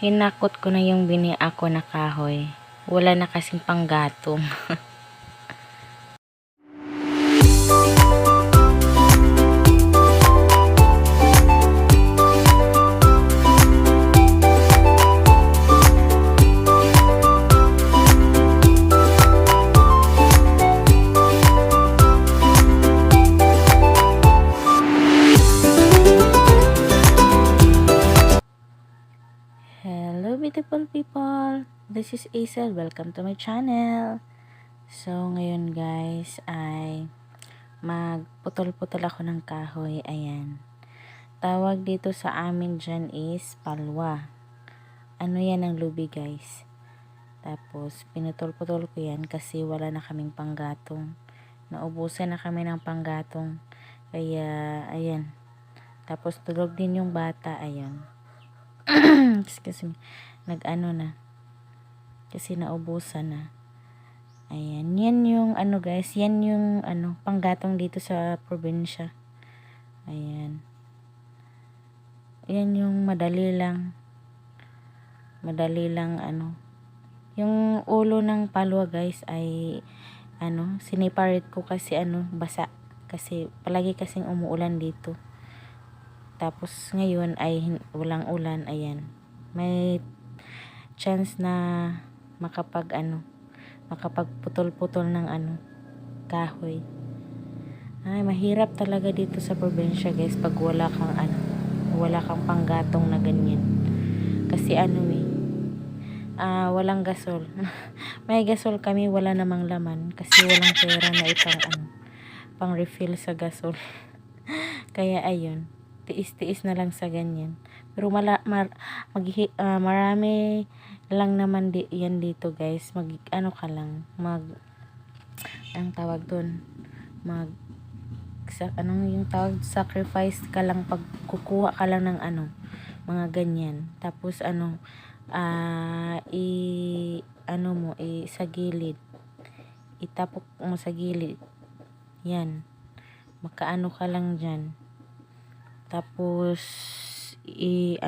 Hinakot ko na yung biniako na kahoy. Wala na kasing panggatong. Hello beautiful people! This is Aisel. Welcome to my channel. So ngayon guys ay magputol-putol ako ng kahoy. Ayan. Tawag dito sa amin dyan is palwa. Ano yan ang lubi guys. Tapos pinutol-putol ko yan kasi wala na kaming panggatong. Naubusan na kami ng panggatong. Kaya ayan. Tapos tulog din yung bata. Ayan. Kasi nag-ano na. Kasi naubusan na. Ayan. Yan yung ano guys. Yan yung ano panggatong dito sa probinsya. Ayan. Yan yung madali lang. Madali lang ano. Yung ulo ng palwa guys ay ano, siniparate ko kasi ano, basa. Kasi palagi kasing umuulan dito. Tapos ngayon ay walang ulan, ayan. May chance na makapagputol-putol ng ano, kahoy. Ay, mahirap talaga dito sa probinsya, guys, pag wala kang panggatong na ganyan. Kasi ano walang gasol. May gasol kami, wala namang laman kasi walang pera na pang refill sa gasol. Kaya ayun. Tiis-tiis na lang sa ganyan. Pero marami lang naman yan dito guys. Anong tawag dun? Yung tawag, sacrifice ka lang pag kukuha ka lang ng mga ganyan. Tapos sa gilid. Itapok mo sa gilid. Yan. Makaano ka lang dyan. Tapos,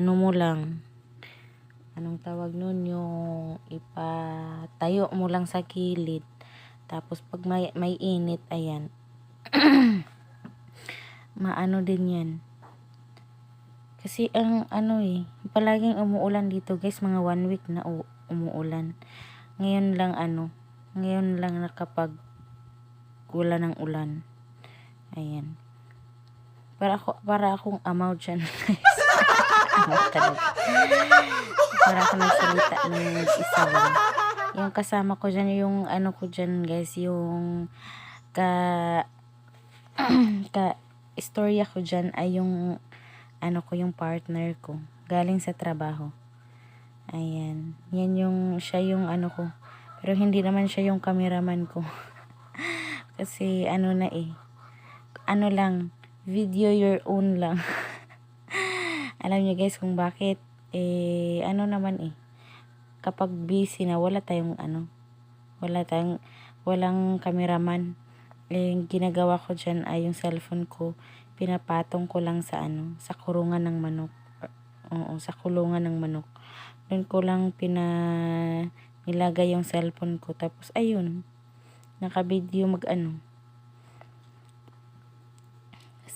mo lang. Anong tawag nun? Yung ipatayo mo lang sa kilid. Tapos, pag may init, ayan. Maano din yan. Kasi, palaging umuulan dito, guys. Mga 1 week na umuulan. Ngayon lang nakapag wala ng ulan. Ayan. Para akong amaw dyan. Amaw talaga. Para ako nagsalita ng isa lang. Yung kasama ko dyan, yung ko dyan guys, yung istorya ko dyan ay yung yung partner ko. Galing sa trabaho. Ayan. Siya yung ko. Pero hindi naman siya yung cameraman ko. Kasi lang, video your own lang. Alam niyo guys kung bakit kapag busy na walang cameraman, ginagawa ko dyan ay yung cellphone ko pinapatong ko lang sa sa kurungan ng manok. Sa kulungan ng manok. Doon ko lang nilagay yung cellphone ko, tapos ayun, naka-video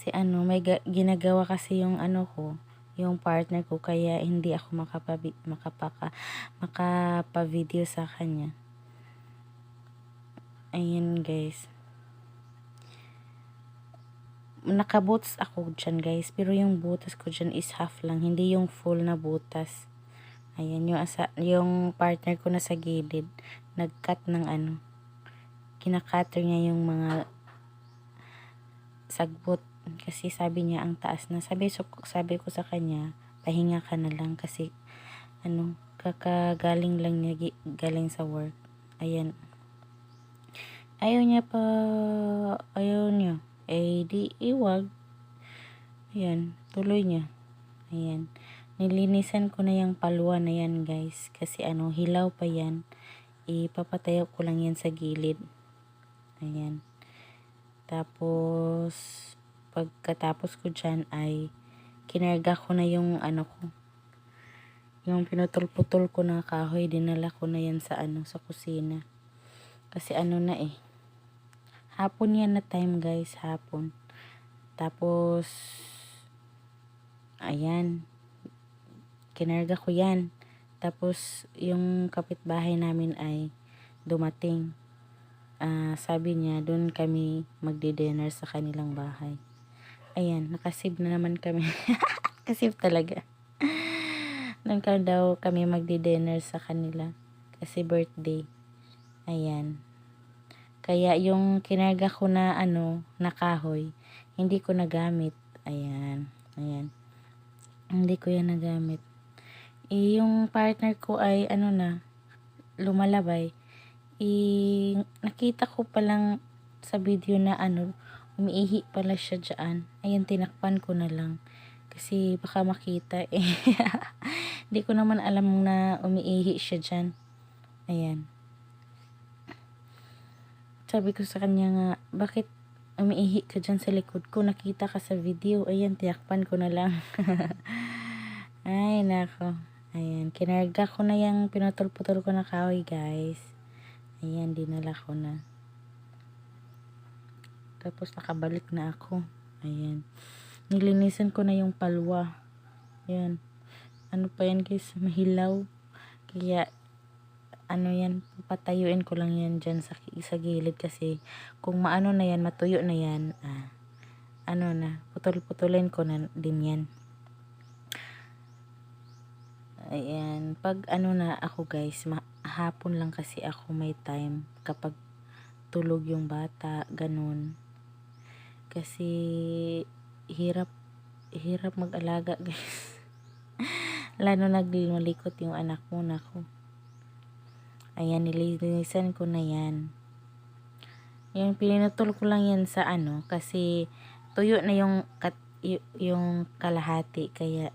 kasi may ginagawa kasi yung yung partner ko, kaya hindi ako makapa-video sa kanya. Ayan guys. Naka-boots ako dyan guys, pero yung butas ko dyan is half lang, hindi yung full na butas. Ayan, yung partner ko na sa gilid, nag-cut ng kinakater niya yung mga sagbot. Kasi sabi niya ang taas na. Sabi ko sa kanya, pahinga ka na lang kasi kakagaling lang niya galing sa work. Ayan. Ayaw niya. Di iwag. Ayan, tuloy niya. Ayan. Nilinisan ko na yung palwa na yan guys. Kasi hilaw pa yan. Ipapatayo ko lang yan sa gilid. Ayan. Tapos, pagkatapos ko dyan ay kinarga ko na yung Yung pinutol-putol ko na kahoy, dinala ko na yan sa sa kusina. Kasi na hapon yan na time guys, hapon. Tapos, ayan, kinarga ko yan. Tapos, yung kapitbahay namin ay dumating. Sabi niya, doon kami magdi-dinner sa kanilang bahay. Ayan, nakasave na naman kami. Kasave talaga. Doon ka daw kami magdi-dinner sa kanila. Kasi birthday. Ayan. Kaya yung kinarga ko na na kahoy, hindi ko nagamit. Ayan. Ayan. Hindi ko yan nagamit. Yung partner ko ay lumalabay. Nakita ko palang sa video na umiihi pala siya dyan. Ayan, tinakpan ko na lang. Kasi baka makita eh. Hindi ko naman alam na umiihi siya dyan. Ayan. Sabi ko sa kanya nga, bakit umiihi ka dyan sa likod ko? Nakita ka sa video. Ayan, tinakpan ko na lang. Ay, nako. Ayan, kinarga ko na yung pinutol-putol ko na kahoy, guys. Ayan, dinala ko na. Tapos, nakabalik na ako. Ayan. Nilinisan ko na yung palwa. Ayan. Ano pa yan, guys? Mahilaw. Kaya, yan, patayuin ko lang yan dyan sa gilid kasi kung maano na yan, matuyo na yan, putol-putulin ko na din yan. Ayan, pag na ako guys, hapon lang kasi ako may time kapag tulog yung bata, ganun. Kasi hirap mag-alaga guys. Lalo nagmalikot yung anak mo, nako. Ayan, nilinisan ko na yan. Yung pinutol ko lang yan sa kasi tuyo na yung kalahati, kaya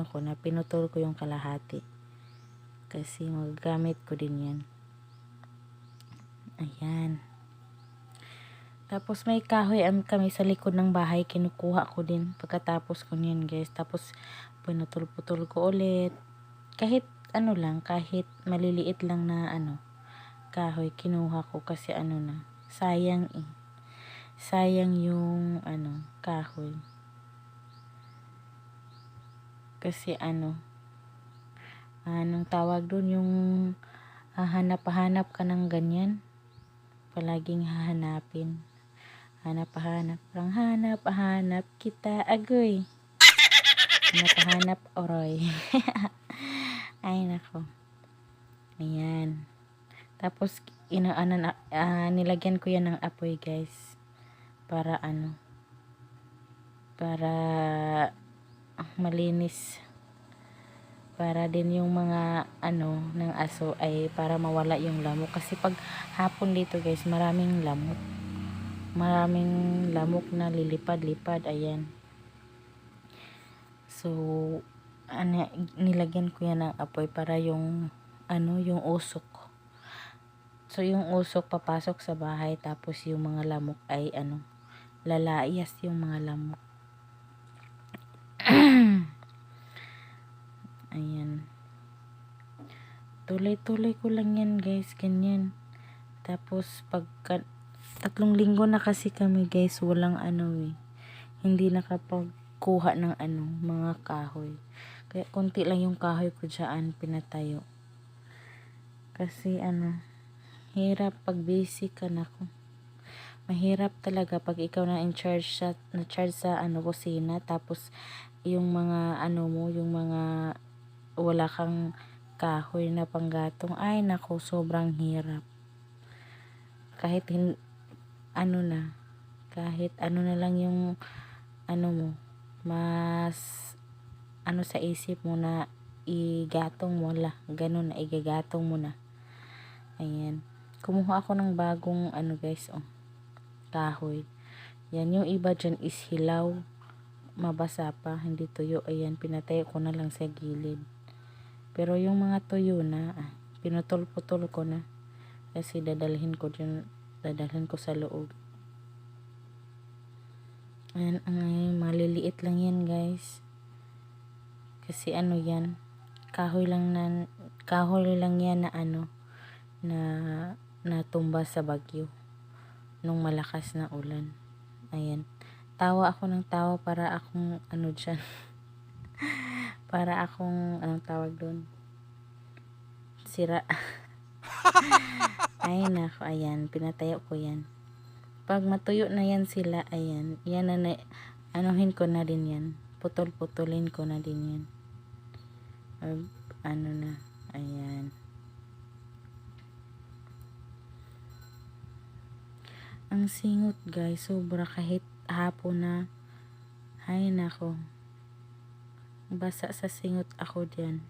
ko na, pinutol ko yung kalahati. Kasi magagamit ko din yan. Ayan. Tapos may kahoy kami sa likod ng bahay, kinukuha ko din pagkatapos ko niyan guys. Tapos pinutol-putol ko ulit. Kahit lang, kahit maliliit lang na kahoy, kinuha ko kasi sayang eh. Sayang yung kahoy. Kasi anong tawag doon, yung hahanap-hanap ka ng ganyan, palaging hahanapin, hanap-hanap kita agoy, hanap oroy. Ay nako. Ayan. Tapos nilagyan ko yan ng apoy guys, para para malinis, para din yung mga ng aso ay para mawala yung lamok. Kasi pag hapon dito guys, maraming lamok na lilipad-lipad. Ayan, so nilagyan ko yan ng apoy para yung yung usok, so yung usok papasok sa bahay, tapos yung mga lamok ay lalayas yung mga lamok. Ayan, tuloy-tuloy ko lang yan guys, ganyan. Tapos pag 3 linggo na kasi kami guys, walang hindi nakapagkuha ng mga kahoy. Kaya konti lang yung kahoy ko dyan pinatayo. Kasi hirap pag busy ka, nako. Mahirap talaga pag ikaw na charge sa kusina, tapos yung mga yung mga wala kang kahoy na panggatong. Ay nako, sobrang hirap. Kahit kahit na lang yung mo, mas sa isip mo na igatong mo ganun na, igagatong mo na. Ayan, kumuha ako ng bagong guys, kahoy. Yan, yung iba dyan is hilaw, mabasa pa, hindi tuyo. Ayan, pinatayo ko na lang sa gilid. Pero yung mga tuyo na, pinutol-putol ko na. Kasi dadalhin ko sa loob. Ayan, maliliit lang yan guys. Kasi yan, kahoy lang yan na na natumba sa bagyo nung malakas na ulan. Ayan. Tawa ako ng tawa para akong dyan. Para akong anong tawag doon? Sira. Ay nako, ayan. Pinatayo ko yan. Pag matuyo na yan sila, ayan. Yan na anuhin ko na din yan. Putol-putulin ko na din yan. Or, na. Ayan. Ang singot guys, sobra kahit hapon na. Ay nako. Basa sa singot ako diyan.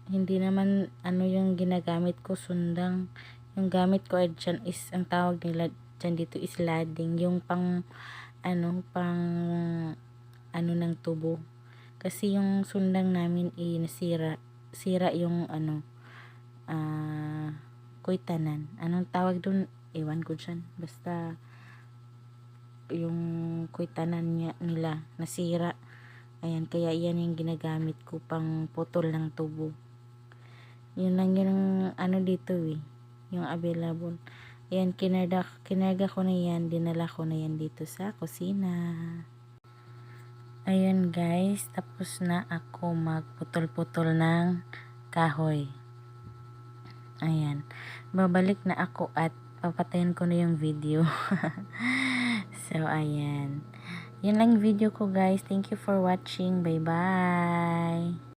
Hindi naman yung ginagamit ko sundang. Yung gamit ko ay dyan is, ang tawag nila dyan dito is lading. Yung pang ng tubo. Kasi yung sundang namin nasira. Sira yung kuitanan. Anong tawag dun? Ewan ko dyan. Basta yung kuitanan nila nasira. Ayan, kaya yan yung ginagamit ko pang putol ng tubo. Yun lang yung dito yung available. Ayan, kinarga ko na yan. Dinala ko na yan dito sa kusina. Ayun guys, tapos na ako magputol-putol ng kahoy. Ayan. Babalik na ako at papatayin ko na yung video. So, ayan. Yun lang video ko guys. Thank you for watching. Bye-bye.